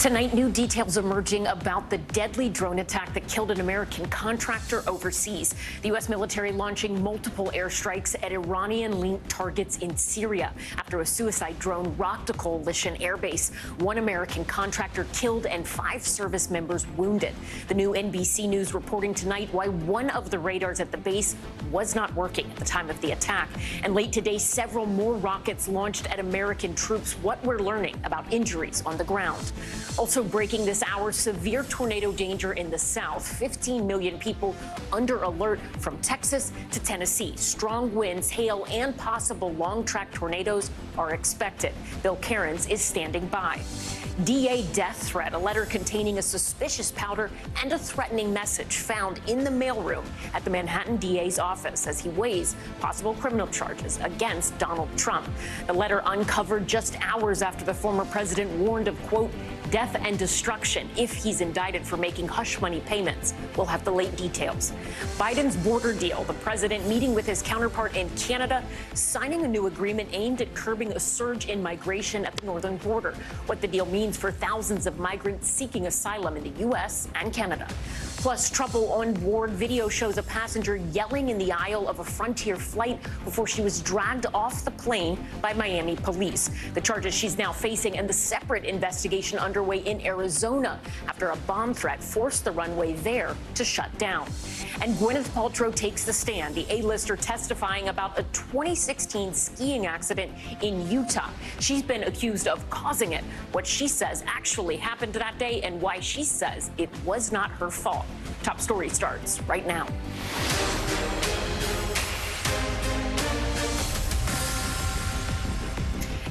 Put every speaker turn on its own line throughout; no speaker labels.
Tonight, new details emerging about the deadly drone attack that killed an American contractor overseas. The U.S. military launching multiple airstrikes at Iranian-linked targets in Syria after a suicide drone rocked a coalition airbase. One American contractor killed and 5 service members wounded. The new NBC News reporting tonight why one of the radars at the base was not working at the time of the attack. And late today, several more rockets launched at American troops. What we're learning about injuries on the ground. Also breaking this hour, severe tornado danger in the south. 15 million people under alert from Texas to Tennessee. Strong winds, hail, and possible long-track tornadoes are expected. Bill Cairns is standing by. DA death threat, a letter containing a suspicious powder and a threatening message found in the mailroom at the Manhattan DA's office as he weighs possible criminal charges against Donald Trump. The letter uncovered just hours after the former president warned of, quote, death and destruction if he's indicted for making hush money payments. We'll have the late details. Biden's border deal, the president meeting with his counterpart in Canada, signing a new agreement aimed at curbing a surge in migration at the northern border. What the deal means for thousands of migrants seeking asylum in the U.S. and Canada. Plus, trouble on board. Video shows a passenger yelling in the aisle of a Frontier flight before she was dragged off the plane by Miami police. The charges she's now facing and the separate investigation underway in Arizona after a bomb threat forced the runway there to shut down. And Gwyneth Paltrow takes the stand, the A-lister testifying about a 2016 skiing accident in Utah. She's been accused of causing it, what she says actually happened that day, and why she says it was not her fault. Top story starts right now.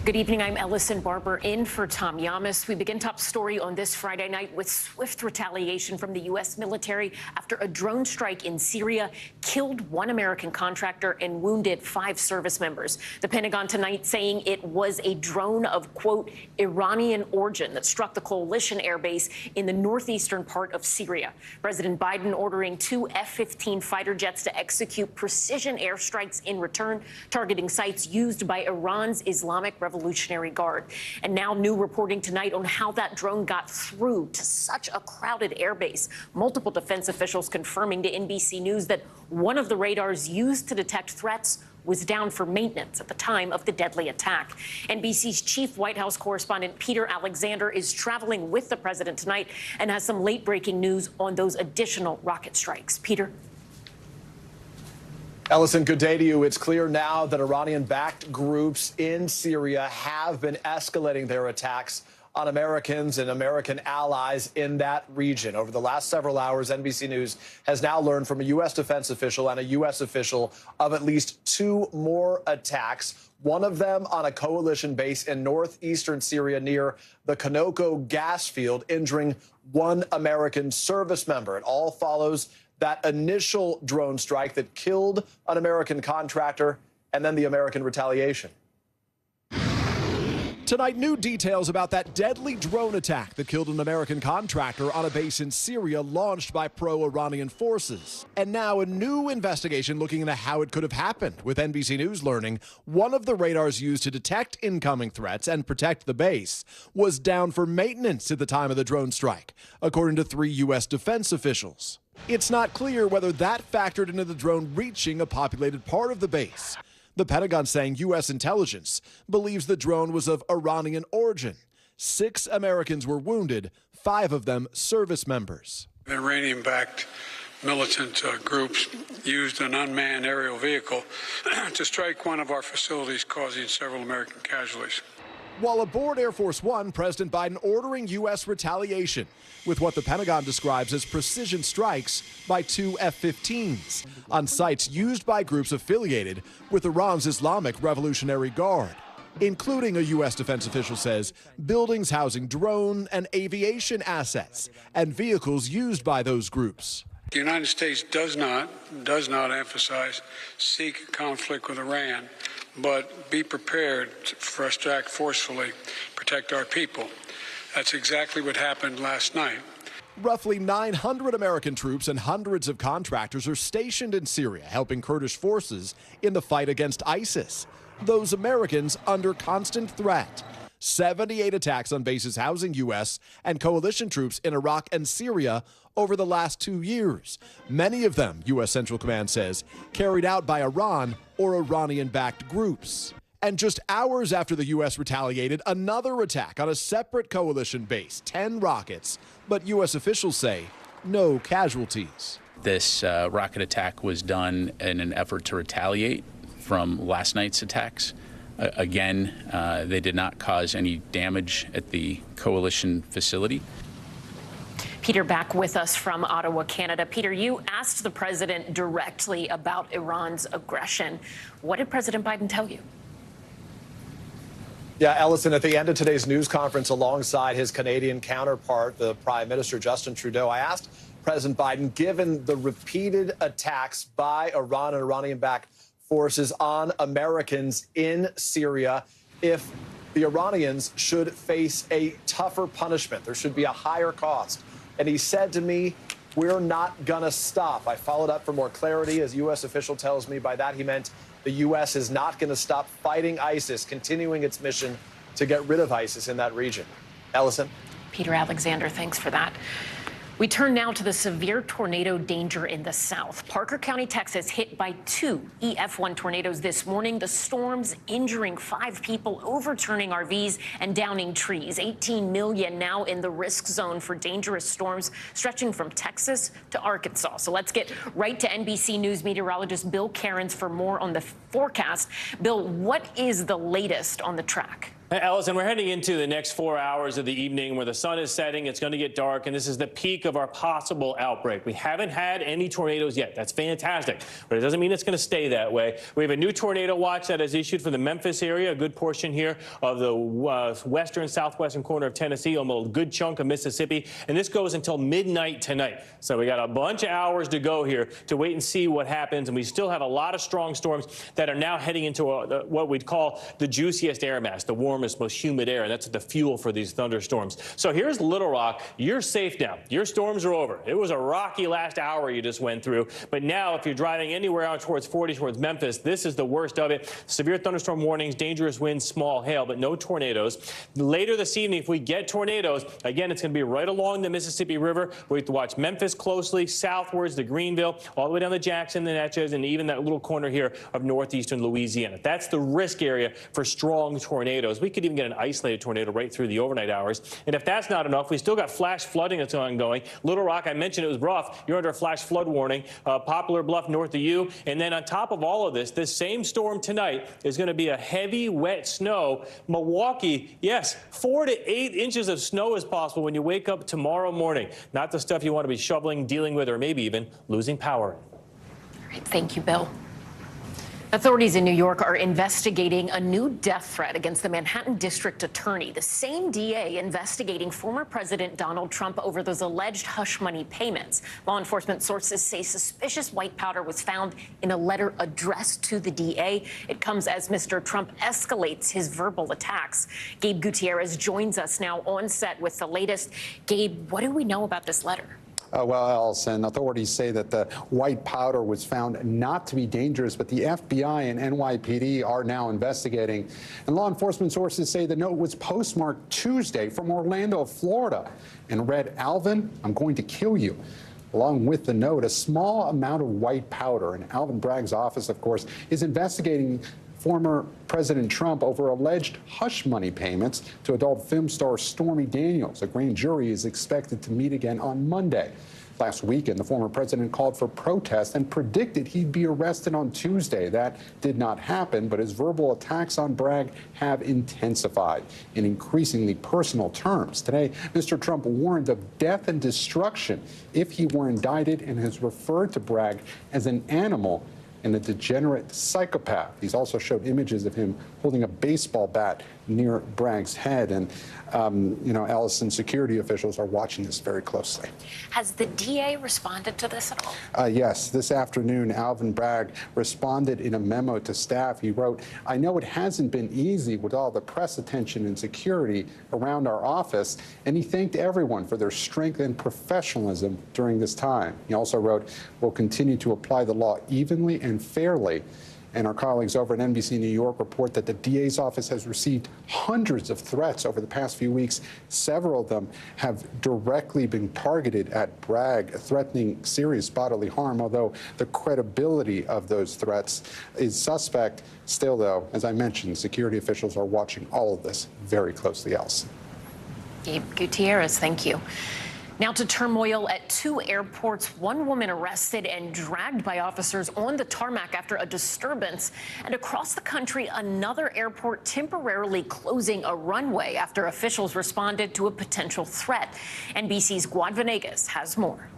Good evening. I'm Ellison Barber in for Tom Llamas. We begin top story on this Friday night with swift retaliation from the U.S. military after a drone strike in Syria killed one American contractor and wounded 5 service members. The Pentagon tonight saying it was a drone of, quote, Iranian origin that struck the coalition airbase in the northeastern part of Syria. President Biden ordering 2 F-15 fighter jets to execute precision airstrikes in return, targeting sites used by Iran's Islamic Revolutionary Guard. And now new reporting tonight on how that drone got through to such a crowded airbase. Multiple defense officials confirming to NBC News that one of the radars used to detect threats was down for maintenance at the time of the deadly attack. NBC's chief White House correspondent Peter Alexander is traveling with the president tonight and has some late-breaking news on those additional rocket strikes. Peter?
Ellison, good day to you. It's clear now that Iranian-backed groups in Syria have been escalating their attacks on Americans and American allies in that region. Over the last several hours, NBC News has now learned from a U.S. defense official and a U.S. official of at least 2 more attacks, one of them on a coalition base in northeastern Syria near the Kanoko gas field, injuring 1 American service member. It all follows that initial drone strike that killed an American contractor and then the American retaliation. Tonight, new details about that deadly drone attack that killed an American contractor on a base in Syria launched by pro-Iranian forces. And now a new investigation looking into how it could have happened, with NBC News learning one of the radars used to detect incoming threats and protect the base was down for maintenance at the time of the drone strike, according to 3 U.S. defense officials. It's not clear whether that factored into the drone reaching a populated part of the base. The Pentagon saying U.S. intelligence believes the drone was of Iranian origin. 6 Americans were wounded, 5 of them service members.
The Iranian-backed militant groups used an unmanned aerial vehicle to strike one of our facilities, causing several American casualties.
While aboard Air Force One, President Biden ordering U.S. retaliation with what the Pentagon describes as precision strikes by 2 F-15s on sites used by groups affiliated with Iran's Islamic Revolutionary Guard, including, a U.S. defense official says, buildings housing drone and aviation assets and vehicles used by those groups.
The United States does not emphasize seek conflict with Iran, but be prepared for us to act forcefully, protect our people. That's exactly what happened last night.
Roughly 900 American troops and hundreds of contractors are stationed in Syria, helping Kurdish forces in the fight against ISIS. Those Americans under constant threat. 78 attacks on bases housing U.S. and coalition troops in Iraq and Syria over the last 2 years. Many of them, U.S. Central Command says, carried out by Iran or Iranian-backed groups. And just hours after the U.S. retaliated, another attack on a separate coalition base, 10 rockets. But U.S. officials say no casualties.
This rocket attack was done in an effort to retaliate from last night's attacks. Again, they did not cause any damage at the coalition facility.
Peter, back with us from Ottawa, Canada. Peter, you asked the president directly about Iran's aggression. What did President Biden tell you?
Yeah, Ellison, at the end of today's news conference alongside his Canadian counterpart, the Prime Minister Justin Trudeau, I asked President Biden, given the repeated attacks by Iran and Iranian-backed forces on Americans in Syria, if the Iranians should face a tougher punishment, there should be a higher cost. And he said to me, we're not going to stop. I followed up for more clarity. As U.S. official tells me, by that he meant the U.S. is not going to stop fighting ISIS, continuing its mission to get rid of ISIS in that region. Ellison?
Peter Alexander, thanks for that. We turn now to the severe tornado danger in the south. Parker County, Texas, hit by 2 EF1 tornadoes this morning. The storms injuring 5 people, overturning RVs and downing trees. 18 million now in the risk zone for dangerous storms stretching from Texas to Arkansas. So let's get right to NBC News meteorologist Bill Cairns for more on the forecast. Bill, what is the latest on the track?
Allison, we're heading into the next 4 hours of the evening where the sun is setting. It's going to get dark, and this is the peak of our possible outbreak. We haven't had any tornadoes yet. That's fantastic, but it doesn't mean it's going to stay that way. We have a new tornado watch that is issued for the Memphis area, a good portion here of the western, southwestern corner of Tennessee, almost a good chunk of Mississippi, and this goes until midnight tonight. So we got a bunch of hours to go here to wait and see what happens, and we still have a lot of strong storms that are now heading into what we'd call the juiciest air mass, the warmest, most humid air, and that's the fuel for these thunderstorms. So here's Little Rock. You're safe now. Your storms are over. It was a rocky last hour you just went through, but now if you're driving anywhere out towards 40, towards Memphis, this is the worst of it. Severe thunderstorm warnings, dangerous winds, small hail, but no tornadoes. Later this evening, if we get tornadoes, again, it's going to be right along the Mississippi River. We have to watch Memphis closely, southwards to Greenville, all the way down to Jackson, the Natchez, and even that little corner here of northeastern Louisiana. That's the risk area for strong tornadoes. We could even get an isolated tornado right through the overnight hours. And if that's not enough, we still got flash flooding that's ongoing. Little Rock, I mentioned it was rough. You're under a flash flood warning. Poplar Bluff north of you. And then on top of all of this, this same storm tonight is going to be a heavy, wet snow. Milwaukee, yes, 4 to 8 inches of snow is possible when you wake up tomorrow morning. Not the stuff you want to be shoveling, dealing with, or maybe even losing power.
All right, thank you, Bill. Authorities in New York are investigating a new death threat against the Manhattan district attorney, the same DA investigating former President Donald Trump over those alleged hush money payments. Law enforcement sources say suspicious white powder was found in a letter addressed to the DA. It comes as Mr. Trump escalates his verbal attacks. Gabe Gutierrez joins us now on set with the latest. Gabe, what do we know about this letter?
Well, Allison, authorities say that the white powder was found not to be dangerous, but the FBI and NYPD are now investigating. And law enforcement sources say the note was postmarked Tuesday from Orlando, Florida, and read, "Alvin, I'm going to kill you." Along with the note, a small amount of white powder. And Alvin Bragg's office, of course, is investigating former President Trump over alleged hush money payments to adult film star Stormy Daniels. A grand jury is expected to meet again on Monday. Last weekend, the former president called for protest and predicted he'd be arrested on Tuesday. That did not happen, but his verbal attacks on Bragg have intensified in increasingly personal terms. Today, Mr. Trump warned of death and destruction if he were indicted and has referred to Bragg as an animal and a degenerate psychopath. He's also showed images of him holding a baseball bat near Bragg's head. And, Allison, security officials are watching this very closely.
Has the DA responded to this at all?
Yes. This afternoon, Alvin Bragg responded in a memo to staff. He wrote, "I know it hasn't been easy with all the press attention and security around our office," and he thanked everyone for their strength and professionalism during this time. He also wrote, "We'll continue to apply the law evenly and fairly." And our colleagues over at NBC New York report that the DA's office has received hundreds of threats over the past few weeks. Several of them have directly been targeted at Bragg, threatening serious bodily harm, although the credibility of those threats is suspect. Still, though, as I mentioned, security officials are watching all of this very closely, Allison.
Gabe Gutierrez, thank you. Now to turmoil at two airports. One woman arrested and dragged by officers on the tarmac after a disturbance. And across the country, another airport temporarily closing a runway after officials responded to a potential threat. NBC's Gwyneth Venegas has more.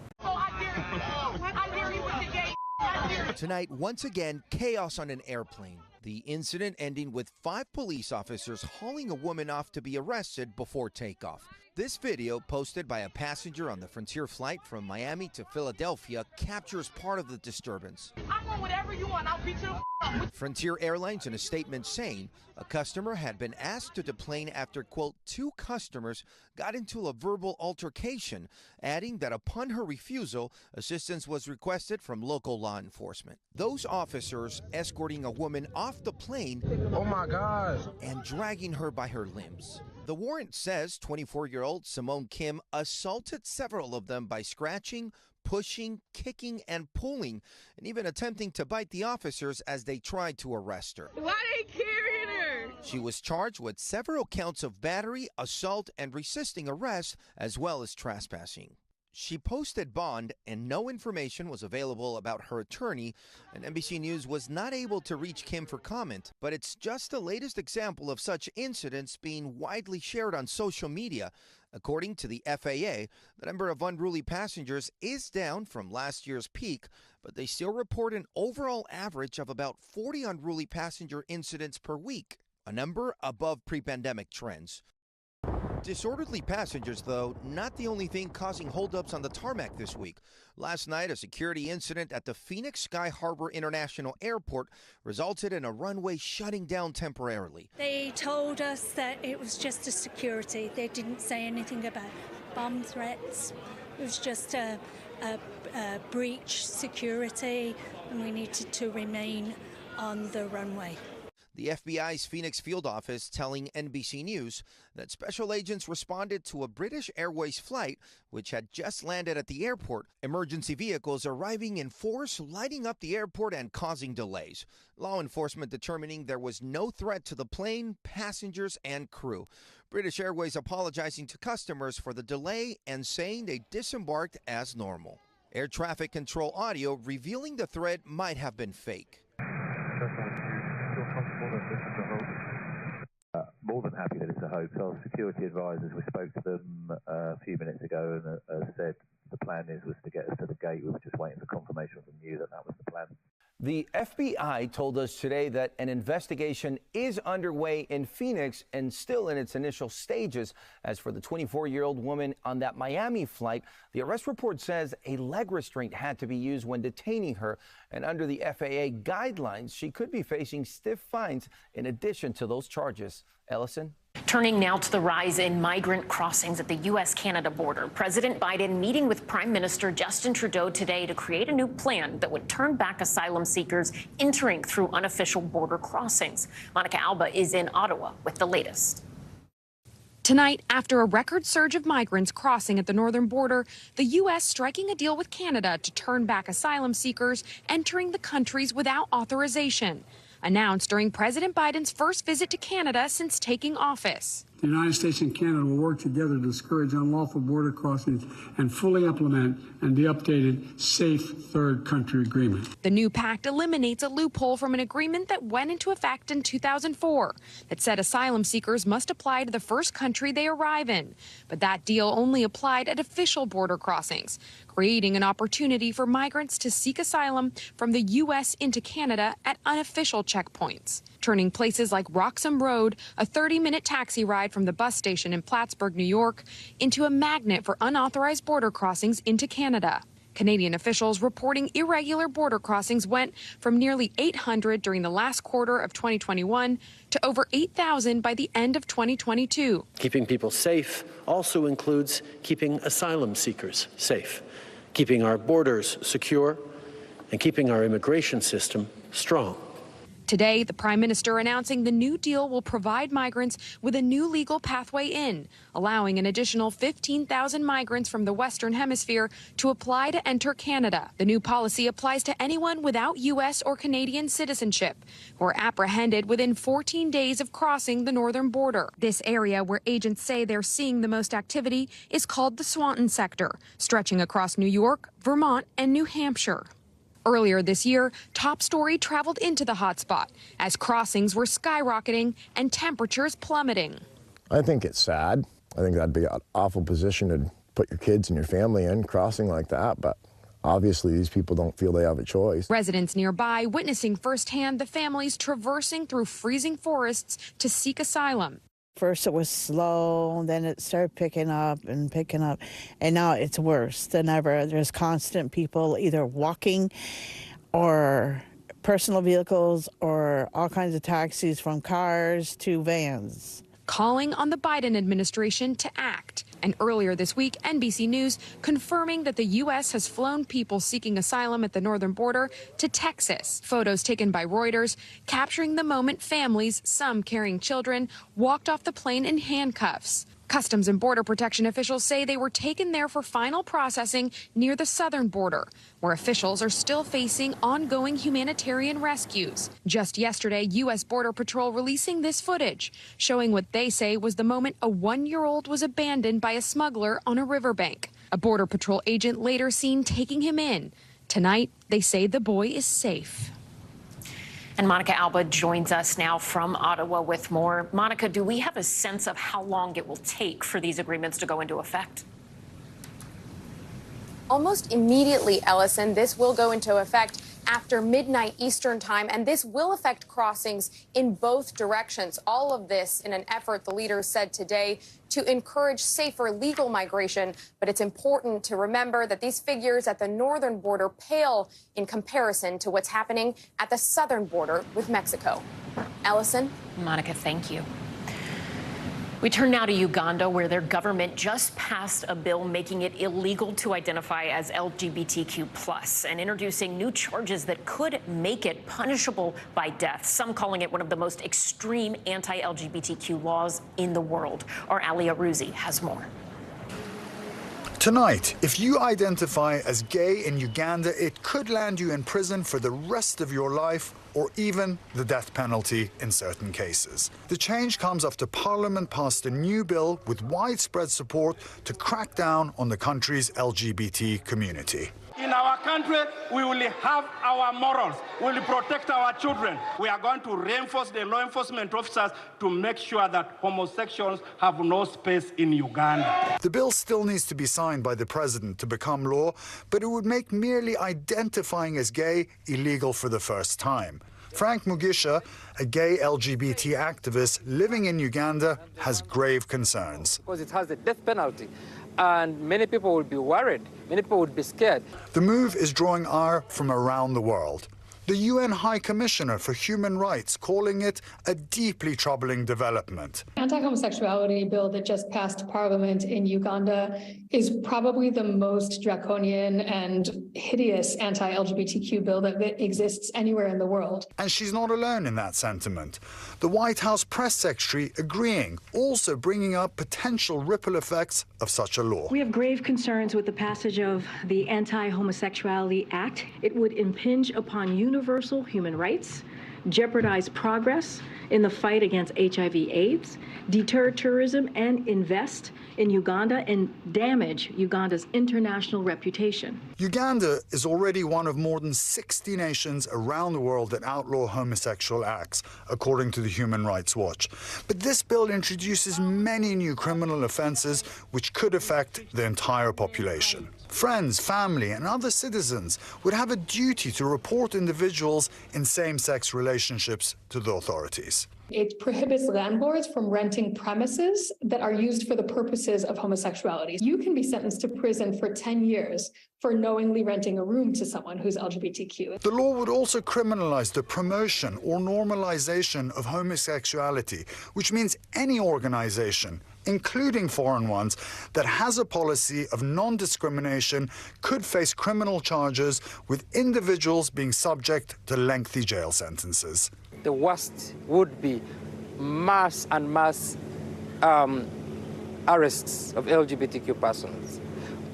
Tonight, once again, chaos on an airplane. The incident ending with 5 police officers hauling a woman off to be arrested before takeoff. This video, posted by a passenger on the Frontier flight from Miami to Philadelphia, captures part of the disturbance.
I want whatever you want. I'll beat you up.
Frontier Airlines in a statement saying a customer had been asked to deplane after, quote, 2 customers got into a verbal altercation, adding that upon her refusal, assistance was requested from local law enforcement. Those officers escorting a woman off the plane,
oh my God,
and dragging her by her limbs. The warrant says 24-year-old Simone Kim assaulted several of them by scratching, pushing, kicking, and pulling, and even attempting to bite the officers as they tried to arrest her.
Why they carrying her?
She was charged with several counts of battery, assault, and resisting arrest, as well as trespassing. She posted bond, and no information was available about her attorney, and NBC News was not able to reach Kim for comment. But it's just the latest example of such incidents being widely shared on social media. According to the FAA, the number of unruly passengers is down from last year's peak, but they still report an overall average of about 40 unruly passenger incidents per week, a number above pre-pandemic trends. Disorderly passengers, though, not the only thing causing holdups on the tarmac this week. Last night, a security incident at the Phoenix Sky Harbor International Airport resulted in a runway shutting down temporarily.
They told us that it was just a security. They didn't say anything about bomb threats. It was just a breach security, and we needed to remain on the runway.
The FBI's Phoenix field office telling NBC News that special agents responded to a British Airways flight which had just landed at the airport. Emergency vehicles arriving in force, lighting up the airport and causing delays. Law enforcement determining there was no threat to the plane, passengers, and crew. British Airways apologizing to customers for the delay and saying they disembarked as normal. Air traffic control audio revealing the threat might have been fake.
More than happy that it's a hoax. Our security advisors, we spoke to them a few minutes ago and said the plan was to get us to the gate. We were just waiting for confirmation from you that was the plan.
The FBI told us today that an investigation is underway in Phoenix and still in its initial stages. As for the 24-year-old woman on that Miami flight, the arrest report says a leg restraint had to be used when detaining her. And under the FAA guidelines, she could be facing stiff fines in addition to those charges. Ellison?
Turning now to the rise in migrant crossings at the U.S.-Canada border. President Biden meeting with Prime Minister Justin Trudeau today to create a new plan that would turn back asylum seekers entering through unofficial border crossings. Monica Alba is in Ottawa with the latest.
Tonight, after a record surge of migrants crossing at the northern border, the U.S. striking a deal with Canada to turn back asylum seekers entering the countries without authorization. Announced during President Biden's first visit to Canada since taking office.
The United States and Canada will work together to discourage unlawful border crossings and fully implement the updated Safe Third Country Agreement.
The new pact eliminates a loophole from an agreement that went into effect in 2004 that said asylum seekers must apply to the first country they arrive in. But that deal only applied at official border crossings, creating an opportunity for migrants to seek asylum from the U.S. into Canada at unofficial checkpoints, turning places like Roxham Road, a 30-minute taxi ride from the bus station in Plattsburgh, New York, into a magnet for unauthorized border crossings into Canada. Canadian officials reporting irregular border crossings went from nearly 800 during the last quarter of 2021 to over 8,000 by the end of 2022.
Keeping people safe also includes keeping asylum seekers safe, keeping our borders secure, and keeping our immigration system strong.
Today, the Prime Minister announcing the new deal will provide migrants with a new legal pathway in, allowing an additional 15,000 migrants from the Western Hemisphere to apply to enter Canada. The new policy applies to anyone without U.S. or Canadian citizenship who are apprehended within 14 days of crossing the northern border. This area, where agents say they're seeing the most activity, is called the Swanton sector, stretching across New York, Vermont, and New Hampshire. Earlier this year, Top Story traveled into the hotspot as crossings were skyrocketing and temperatures plummeting.
I think it's sad. I think that'd be an awful position to put your kids and your family in, crossing like that, but obviously these people don't feel they have a choice.
Residents nearby witnessing firsthand the families traversing through freezing forests to seek asylum.
First it was slow, then it started picking up, and now it's worse than ever. There's constant people either walking or personal vehicles or all kinds of taxis, from cars to vans.
Calling on the Biden administration to act. And earlier this week, NBC News confirming that the U.S. has flown people seeking asylum at the northern border to Texas. Photos taken by Reuters capturing the moment families, some carrying children, walked off the plane in handcuffs. Customs and Border Protection officials say they were taken there for final processing near the southern border, where officials are still facing ongoing humanitarian rescues. Just yesterday, U.S. Border Patrol releasing this footage, showing what they say was the moment a 1-year-old was abandoned by a smuggler on a riverbank. A Border Patrol agent later seen taking him in. Tonight, they say the boy is safe.
And Monica Alba joins us now from Ottawa with more. Monica, do we have a sense of how long it will take for these agreements to go into effect?
Almost immediately, Ellison. This will go into effect after midnight Eastern time, and this will affect crossings in both directions. All of this in an effort, the leaders said today, to encourage safer legal migration. But it's important to remember that these figures at the northern border pale in comparison to what's happening at the southern border with Mexico. Ellison?
Monica, thank you. We turn now to Uganda, where their government just passed a bill making it illegal to identify as LGBTQ+ and introducing new charges that could make it punishable by death, some calling it one of the most extreme anti-LGBTQ laws in the world. Our Ali Arouzi has more.
Tonight, if you identify as gay in Uganda, it could land you in prison for the rest of your life, or even the death penalty in certain cases. The change comes after Parliament passed a new bill with widespread support to crack down on the country's LGBT community.
In our country, we will have our morals. We will protect our children. We are going to reinforce the law enforcement officers to make sure that homosexuals have no space in Uganda.
The bill still needs to be signed by the president to become law, but it would make merely identifying as gay illegal for the first time. Frank Mugisha, a gay LGBT activist living in Uganda, has grave concerns.
Because it has a death penalty, and many people will be worried, many people would be scared.
The move is drawing ire from around the world. The UN High Commissioner for Human Rights calling it a deeply troubling development.
Anti-homosexuality bill that just passed Parliament in Uganda is probably the most draconian and hideous anti-LGBTQ bill that exists anywhere in the world.
And she's not alone in that sentiment. The White House press secretary agreeing, also bringing up potential ripple effects of such a law.
We have grave concerns with the passage of the Anti-Homosexuality Act. It would impinge upon universal human rights, jeopardize progress in the fight against HIV/AIDS, deter tourism, and invest in Uganda and damage Uganda's international reputation.
Uganda is already one of more than 60 nations around the world that outlaw homosexual acts, according to the Human Rights Watch. But this bill introduces many new criminal offenses which could affect the entire population. Friends, family, and other citizens would have a duty to report individuals in same-sex relationships to the authorities.
It prohibits landlords from renting premises that are used for the purposes of homosexuality. You can be sentenced to prison for 10 years for knowingly renting a room to someone who's LGBTQ.
The law would also criminalize the promotion or normalization of homosexuality, which means any organization, including foreign ones, that has a policy of non-discrimination could face criminal charges, with individuals being subject to lengthy jail sentences.
The worst would be mass arrests of LGBTQ persons,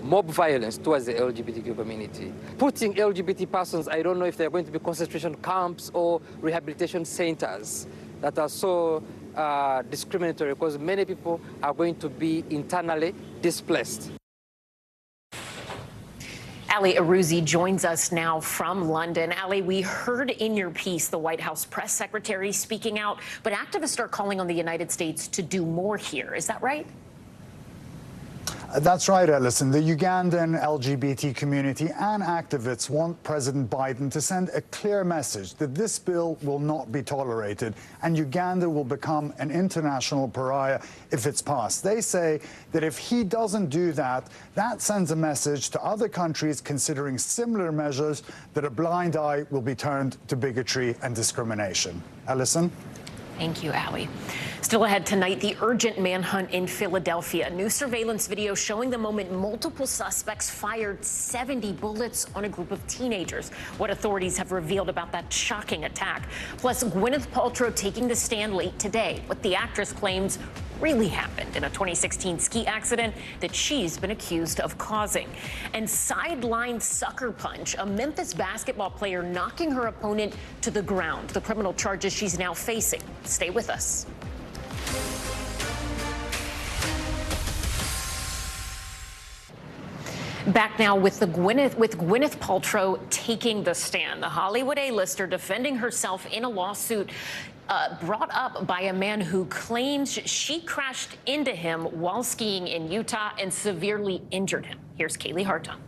mob violence towards the LGBTQ community. Putting LGBT persons, I don't know if they're going to be concentration camps or rehabilitation centers that are so discriminatory, because many people are going to be internally displaced.
Ali Arouzi joins us now from London. Ali, we heard in your piece the White House press secretary speaking out, but activists are calling on the United States to do more here. Is that right?
That's right, Ellison. The Ugandan LGBT community and activists want President Biden to send a clear message that this bill will not be tolerated and Uganda will become an international pariah if it's passed. They say that if he doesn't do that, that sends a message to other countries considering similar measures that a blind eye will be turned to bigotry and discrimination. Ellison?
Thank you, Ali. Still ahead tonight, the urgent manhunt in Philadelphia. New surveillance video showing the moment multiple suspects fired 70 bullets on a group of teenagers. What authorities have revealed about that shocking attack. Plus, Gwyneth Paltrow taking the stand late today. What the actress claims really happened in a 2016 ski accident that she's been accused of causing. And sideline sucker punch, a Memphis basketball player knocking her opponent to the ground. The criminal charges she's now facing. Stay with us. Back now with Gwyneth Paltrow taking the stand. The Hollywood A-lister defending herself in a lawsuit brought up by a man who claims she crashed into him while skiing in Utah and severely injured him. Here's Kaylee Hartung.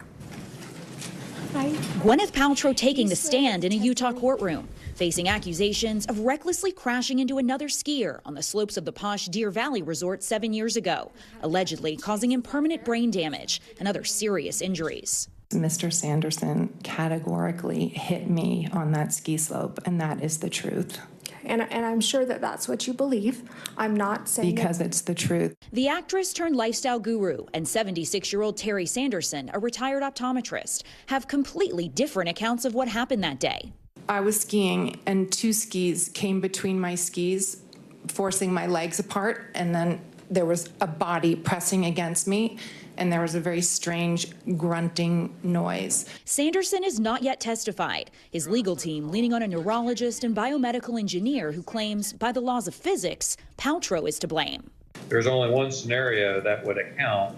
Gwyneth Paltrow taking the stand in a Utah courtroom, facing accusations of recklessly crashing into another skier on the slopes of the posh Deer Valley resort 7 years ago, allegedly causing him permanent brain damage and other serious injuries.
Mr. Sanderson categorically hit me on that ski slope, and that is the truth.
And I'm sure that that's what you believe. I'm not saying
because it's the truth.
The actress turned lifestyle guru and 76-year-old Terry Sanderson, a retired optometrist, have completely different accounts of what happened that day.
I was skiing and two skis came between my skis, forcing my legs apart, and then there was a body pressing against me, and there was a very strange grunting noise.
Sanderson has not yet testified. His legal team leaning on a neurologist and biomedical engineer who claims, by the laws of physics, Paltrow is to blame.
There's only one scenario that would account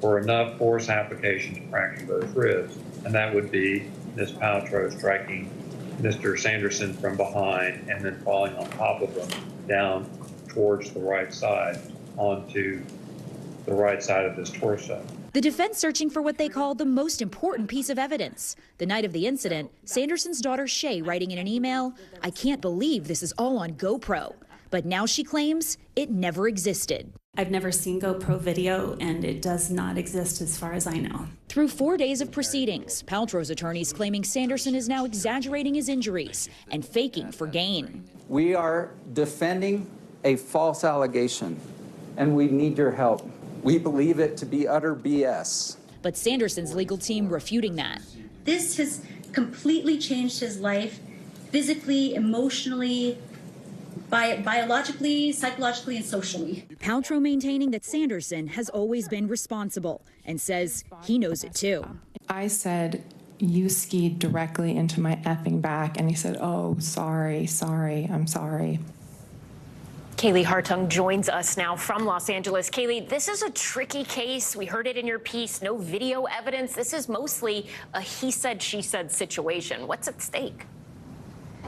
for enough force application to fracture both ribs, and that would be Ms. Paltrow striking Mr. Sanderson from behind and then falling on top of him down towards the right side onto the right side of his torso.
The defense searching for what they call the most important piece of evidence. The night of the incident, Sanderson's daughter Shay writing in an email, "I can't believe this is all on GoPro." But now she claims it never existed.
I've never seen GoPro video, and it does not exist as far as I know.
Through 4 days of proceedings, Paltrow's attorneys claiming Sanderson is now exaggerating his injuries and faking for gain.
We are defending a false allegation, and we need your help. We believe it to be utter BS.
But Sanderson's legal team refuting that.
This has completely changed his life, physically, emotionally, biologically, psychologically, and socially.
Paltrow maintaining that Sanderson has always been responsible and says he knows it too.
I said, "You skied directly into my effing back," and he said, "Oh, sorry, I'm sorry."
Kaylee Hartung joins us now from Los Angeles. Kaylee, this is a tricky case. We heard it in your piece. No video evidence. This is mostly a he said, she said situation. What's at stake?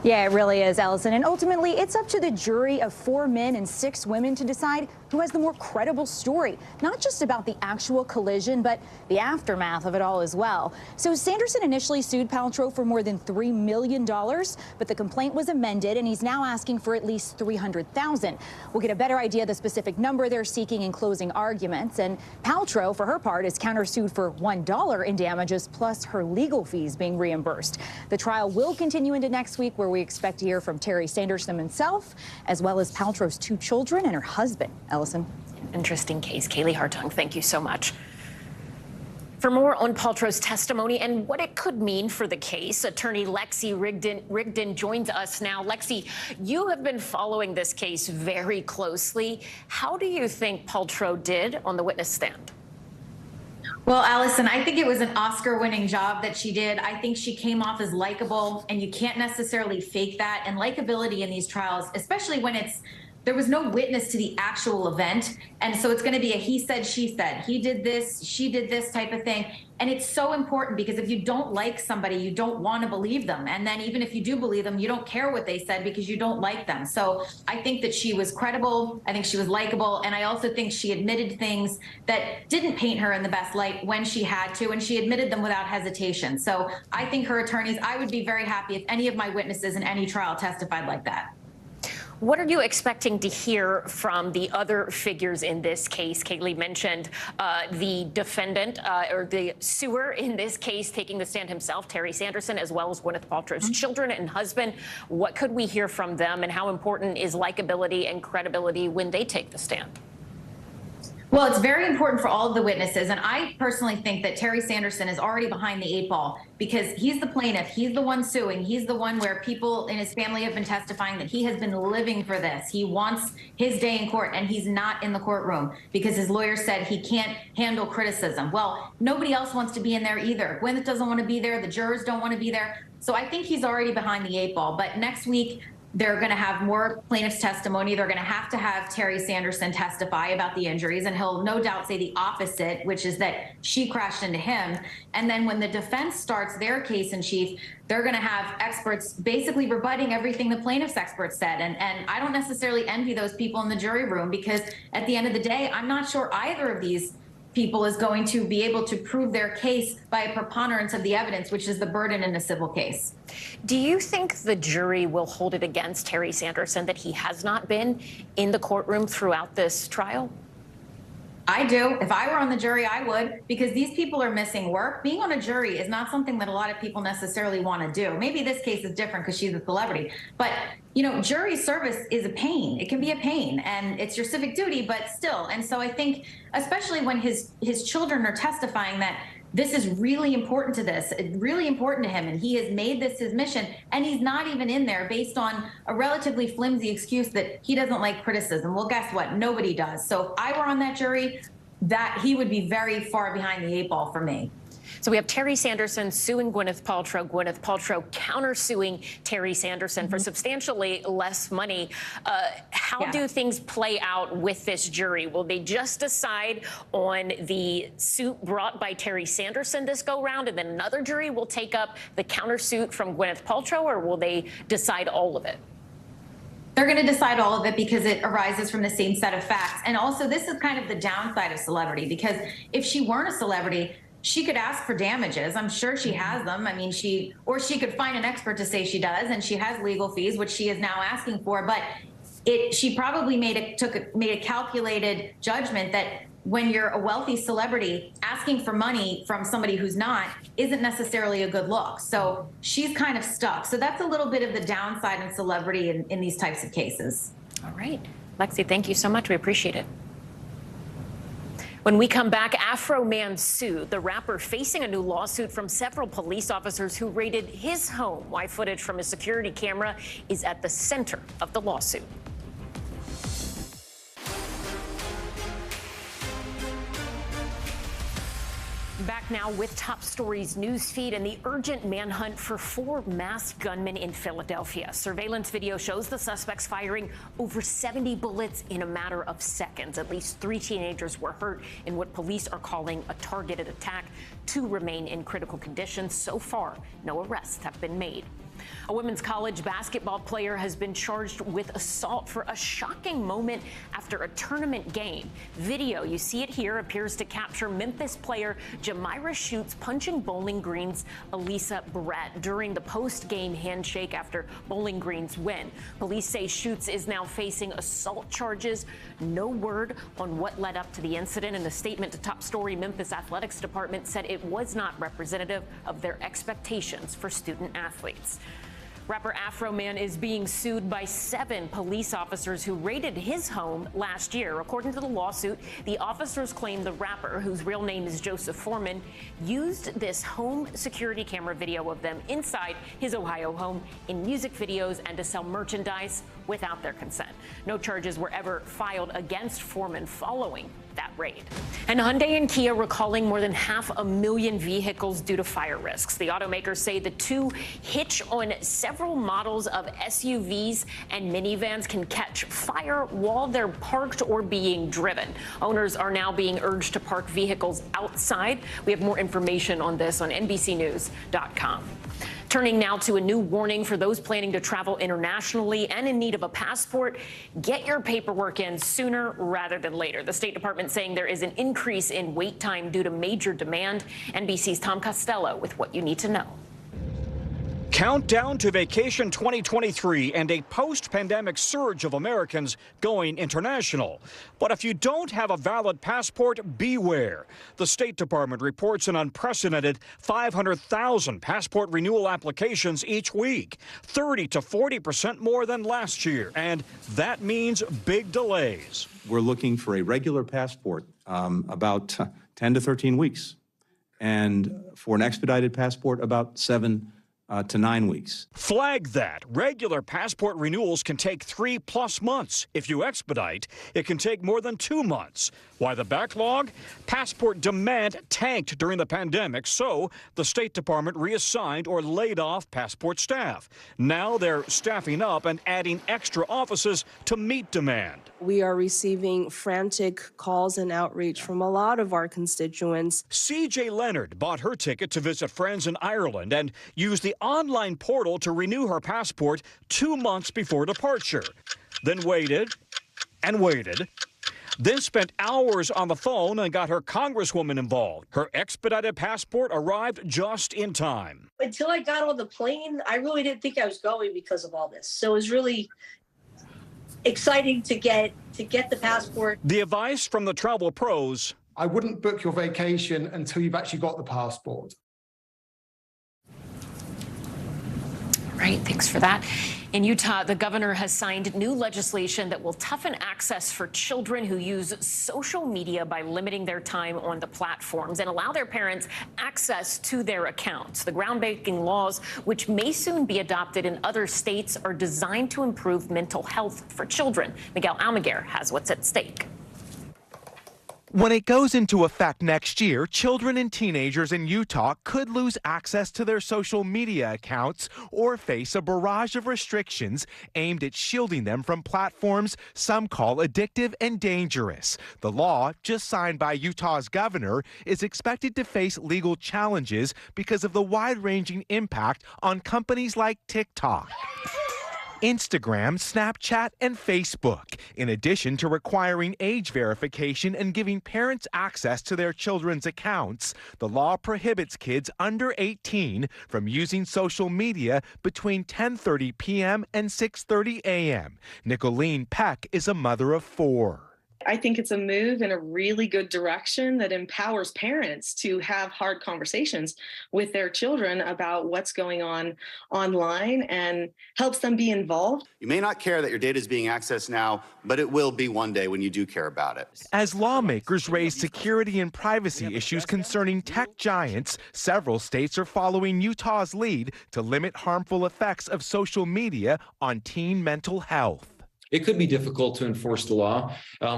Yeah, it really is, Ellison. And ultimately, it's up to the jury of 4 men and 6 women to decide who has the more credible story, not just about the actual collision, but the aftermath of it all as well. So Sanderson initially sued Paltrow for more than $3 million, but the complaint was amended, and he's now asking for at least $300,000. We'll get a better idea of the specific number they're seeking in closing arguments. And Paltrow, for her part, is countersued for $1 in damages, plus her legal fees being reimbursed. The trial will continue into next week, where we expect to hear from Terry Sanderson himself, as well as Paltrow's 2 children and her husband. Ellison.
Interesting case. Kaylee Hartung, thank you so much. For more on Paltrow's testimony and what it could mean for the case, attorney Lexi Rigdon joins us now. Lexi, you have been following this case very closely. How do you think Paltrow did on the witness stand?
Well, Allison, I think it was an Oscar-winning job that she did. I think she came off as likable, and you can't necessarily fake that. And likability in these trials, especially when there was no witness to the actual event. And so it's going to be a he said, she said, he did this, she did this type of thing. And it's so important because if you don't like somebody, you don't want to believe them. And then even if you do believe them, you don't care what they said because you don't like them. So I think that she was credible. I think she was likable. And I also think she admitted things that didn't paint her in the best light when she had to. And she admitted them without hesitation. So I think her attorneys, I would be very happy if any of my witnesses in any trial testified like that.
What are you expecting to hear from the other figures in this case? Kaylee mentioned the defendant or the suer in this case taking the stand himself, Terry Sanderson, as well as Gwyneth Paltrow's children and husband. What could we hear from them, and how important is likability and credibility when they take the stand?
Well, it's very important for all of the witnesses. And I personally think that Terry Sanderson is already behind the 8 ball because he's the plaintiff. He's the one suing. He's the one where people in his family have been testifying that he has been living for this. He wants his day in court, and he's not in the courtroom because his lawyer said he can't handle criticism. Well, nobody else wants to be in there either. Gwyneth doesn't want to be there. The jurors don't want to be there. So I think he's already behind the 8 ball. But next week, they're going to have more plaintiff's testimony. They're going to have Terry Sanderson testify about the injuries, and he'll no doubt say the opposite, which is that she crashed into him. And then when the defense starts their case in chief, they're going to have experts basically rebutting everything the plaintiff's experts said. And I don't necessarily envy those people in the jury room because at the end of the day, I'm not sure either of these people is going to be able to prove their case by a preponderance of the evidence, which is the burden in a civil case.
Do you think the jury will hold it against Terry Sanderson that he has not been in the courtroom throughout this trial?
I do. If I were on the jury, I would, because these people are missing work. Being on a jury is not something that a lot of people necessarily want to do. Maybe this case is different because she's a celebrity, but jury service is a pain. It can be a pain, and it's your civic duty, but still. And so I think, especially when his children are testifying that this is really important to him, and he has made this his mission, and he's not even in there based on a relatively flimsy excuse that he doesn't like criticism. Well, guess what? Nobody does. So if I were on that jury, that he would be very far behind the 8 ball for me.
So we have Terry Sanderson suing Gwyneth Paltrow countersuing Terry Sanderson for substantially less money. How do things play out with this jury? Will they just decide on the suit brought by Terry Sanderson this go round, and then another jury will take up the countersuit from Gwyneth Paltrow, or will they decide all of it?
They're going to decide all of it because it arises from the same set of facts. And also, this is kind of the downside of celebrity, because if she weren't a celebrity, she could ask for damages. I'm sure she has them. I mean, she could find an expert to say she does, and she has legal fees, which she is now asking for. But she probably made a calculated judgment that when you're a wealthy celebrity, asking for money from somebody who's not isn't necessarily a good look. So she's kind of stuck. So that's a little bit of the downside in celebrity in these types of cases.
All right. Lexi, thank you so much. We appreciate it. When we come back, Afro Man sued, the rapper facing a new lawsuit from several police officers who raided his home. Why footage from his security camera is at the center of the lawsuit. Back now with Top Stories news feed and the urgent manhunt for 4 masked gunmen in Philadelphia. Surveillance video shows the suspects firing over 70 bullets in a matter of seconds. At least 3 teenagers were hurt in what police are calling a targeted attack. 2 remain in critical condition. So far, no arrests have been made. A women's college basketball player has been charged with assault for a shocking moment after a tournament game. Video, you see it here, appears to capture Memphis player Jamira Schutz punching Bowling Green's Elisa Brett during the post-game handshake after Bowling Green's win. Police say Schutz is now facing assault charges. No word on what led up to the incident. In a statement to Top Story, Memphis Athletics Department said it was not representative of their expectations for student athletes. Rapper Afro Man is being sued by 7 police officers who raided his home last year. According to the lawsuit, the officers claim the rapper, whose real name is Joseph Foreman, used this home security camera video of them inside his Ohio home in music videos and to sell merchandise without their consent. No charges were ever filed against Foreman following that raid. And Hyundai and Kia recalling more than 500,000 vehicles due to fire risks. The automakers say the two hitch on several models of SUVs and minivans can catch fire while they're parked or being driven. Owners are now being urged to park vehicles outside. We have more information on this on NBCNews.com. Turning now to a new warning for those planning to travel internationally and in need of a passport. Get your paperwork in sooner rather than later. The State Department saying there is an increase in wait time due to major demand. NBC's Tom Costello with what you need to know.
Countdown to vacation 2023 and a post-pandemic surge of Americans going international. But if you don't have a valid passport, beware. The State Department reports an unprecedented 500,000 passport renewal applications each week, 30 to 40% more than last year. And that means big delays.
We're looking for a regular passport about 10 to 13 weeks. And for an expedited passport, about 7 to 9 weeks.
Flag that. Regular passport renewals can take 3+ months. If you expedite, it can take more than 2 months. Why the backlog? Passport demand tanked during the pandemic, so the State Department reassigned or laid off passport staff. Now they're staffing up and adding extra offices to meet demand.
We are receiving frantic calls and outreach from a lot of our constituents.
C.J. Leonard bought her ticket to visit friends in Ireland and used the online portal to renew her passport 2 months before departure. Then waited and waited. Then spent hours on the phone and got her congresswoman involved. Her expedited passport arrived just in time.
Until I got on the plane, I really didn't think I was going because of all this. So it was really exciting to get the passport.
The advice from the travel pros:
I wouldn't book your vacation until you've actually got the passport.
Right, thanks for that. In Utah, the governor has signed new legislation that will toughen access for children who use social media by limiting their time on the platforms and allow their parents access to their accounts. The groundbreaking laws, which may soon be adopted in other states, are designed to improve mental health for children. Miguel Almaguer has what's at stake.
When it goes into effect next year, children and teenagers in Utah could lose access to their social media accounts or face a barrage of restrictions aimed at shielding them from platforms some call addictive and dangerous. The law, just signed by Utah's governor, is expected to face legal challenges because of the wide-ranging impact on companies like TikTok, Instagram, Snapchat, and Facebook, in addition to requiring age verification and giving parents access to their children's accounts. The law prohibits kids under 18 from using social media between 10:30 p.m. and 6:30 a.m. Nicolene Peck is a mother of 4.
I think it's a move in a really good direction that empowers parents to have hard conversations with their children about what's going on online and helps them be involved.
You may not care that your data is being accessed now, but it will be one day when you do care about it.
As lawmakers raise security and privacy issues concerning tech giants, several states are following Utah's lead to limit harmful effects of social media on teen mental health.
It could be difficult to enforce the law.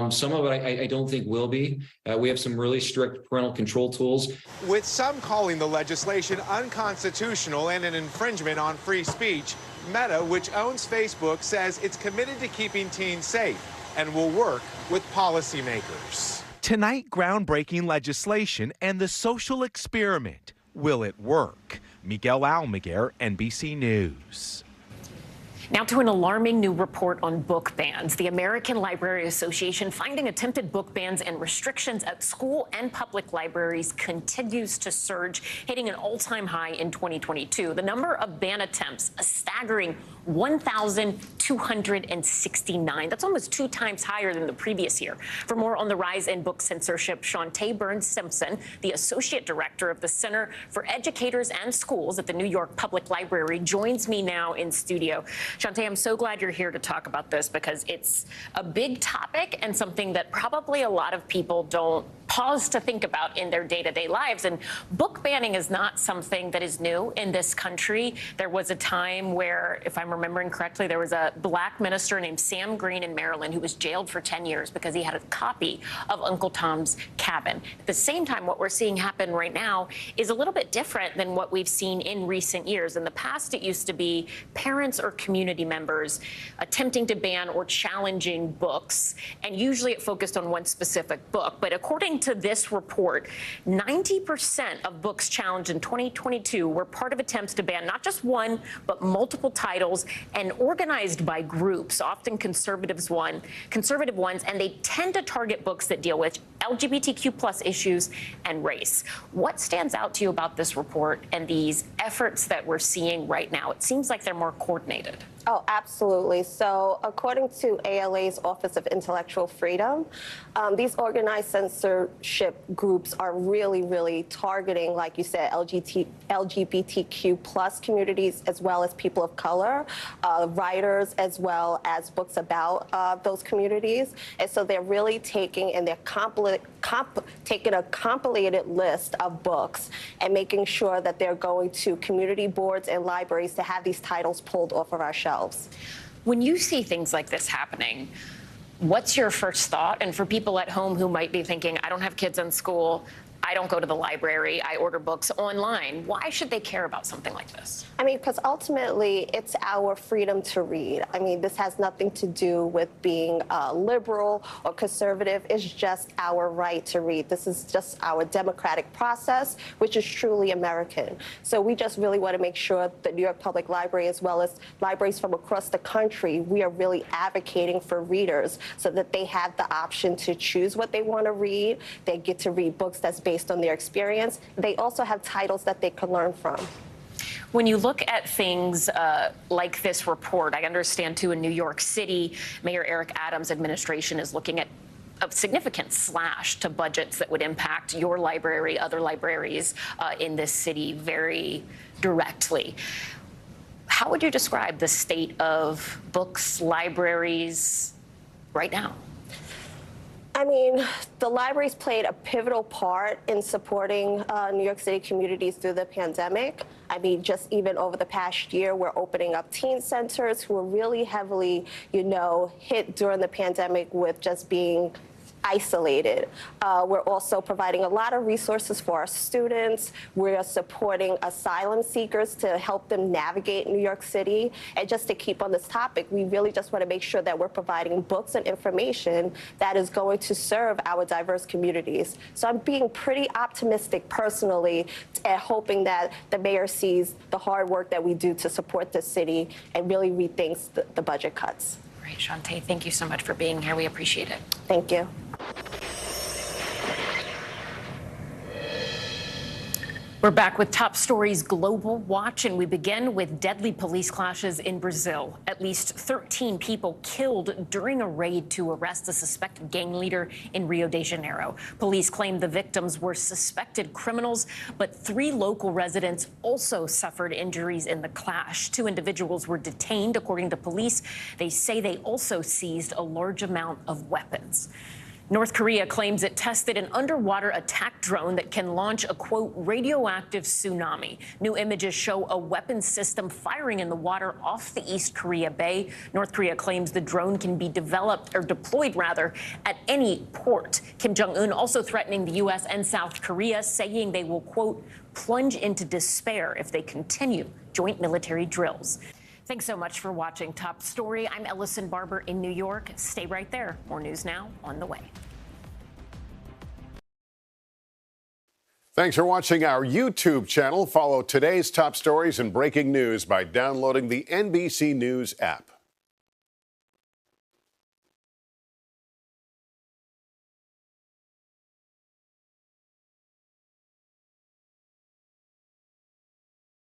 Some of it I don't think will be. We have some really strict parental control tools.
With some calling the legislation unconstitutional and an infringement on free speech, Meta, which owns Facebook, says it's committed to keeping teens safe and will work with policymakers.
Tonight, groundbreaking legislation and the social experiment. Will it work? Miguel Almaguer, NBC News.
Now to an alarming new report on book bans. The American Library Association finding attempted book bans and restrictions at school and public libraries continues to surge, hitting an all-time high in 2022. The number of ban attempts, a staggering 1,269. That's almost 2 times higher than the previous year. For more on the rise in book censorship, Shantae Burns-Simpson, the Associate Director of the Center for Educators and Schools at the New York Public Library, joins me now in studio. Shantae, I'm so glad you're here to talk about this because it's a big topic and something that probably a lot of people don't pause to think about in their day-to-day lives. And book banning is not something that is new in this country. There was a time where, if I'm remembering correctly, there was a black minister named Sam Green in Maryland who was jailed for 10 years because he had a copy of Uncle Tom's Cabin. At the same time, what we're seeing happen right now is a little bit different than what we've seen in recent years. In the past, it used to be parents or community members attempting to ban or challenging books, and usually it focused on one specific book. But according to this report, 90% of books challenged in 2022 were part of attempts to ban not just one, but multiple titles, and organized by groups, often conservative ones, and they tend to target books that deal with LGBTQ+ issues and race. What stands out to you about this report and these efforts that we're seeing right now? It seems like they're more coordinated.
Oh, absolutely. So according to ALA's Office of Intellectual Freedom, these organized censorship groups are really targeting, like you said, LGBTQ+ communities, as well as people of color, writers, as well as books about those communities. And so they're really taking and they're taking a compilated list of books and making sure that they're going to community boards and libraries to have these titles pulled off of our shelves.
When you see things like this happening, what's your first thought? And for people at home who might be thinking, I don't have kids in school, I don't go to the library, I order books online, why should they care about something like this?
I mean, because ultimately it's our freedom to read. I mean, this has nothing to do with being liberal or conservative. It's just our right to read. This is just our democratic process, which is truly American. So we just really want to make sure the New York Public Library, as well as libraries from across the country, we are really advocating for readers so that they have the option to choose what they want to read. They get to read books that's based on their experience. They also have titles that they can learn from.
When you look at things like this report, I understand too in New York City, Mayor Eric Adams' administration is looking at a significant slash to budgets that would impact your library, other libraries in this city very directly. How would you describe the state of books, libraries right now?
I mean, the libraries played a pivotal part in supporting New York City communities through the pandemic. I mean, just even over the past year, we're opening up teen centers who were really heavily, hit during the pandemic with just being isolated. We're also providing a lot of resources for our students. We're supporting asylum seekers to help them navigate New York City. And just to keep on this topic, we really just want to make sure that we're providing books and information that is going to serve our diverse communities. So I'm being pretty optimistic personally and hoping that the mayor sees the hard work that we do to support the city and really rethinks the budget cuts.
Great, Shantae, thank you so much for being here. We appreciate it.
Thank you.
We're back with Top Stories Global Watch, and we begin with deadly police clashes in Brazil. At least 13 people killed during a raid to arrest a suspected gang leader in Rio de Janeiro. Police claim the victims were suspected criminals, but 3 local residents also suffered injuries in the clash. 2 individuals were detained, according to police. They say they also seized a large amount of weapons. North Korea claims it tested an underwater attack drone that can launch a, quote, radioactive tsunami. New images show a weapons system firing in the water off the East Korea Bay. North Korea claims the drone can be deployed at any port. Kim Jong-un also threatening the U.S. and South Korea, saying they will, quote, plunge into despair if they continue joint military drills. Thanks so much for watching Top Story. I'm Ellison Barber in New York. Stay right there. More news now on the way.
Thanks for watching our YouTube channel. Follow today's top stories and breaking news by downloading the NBC News app.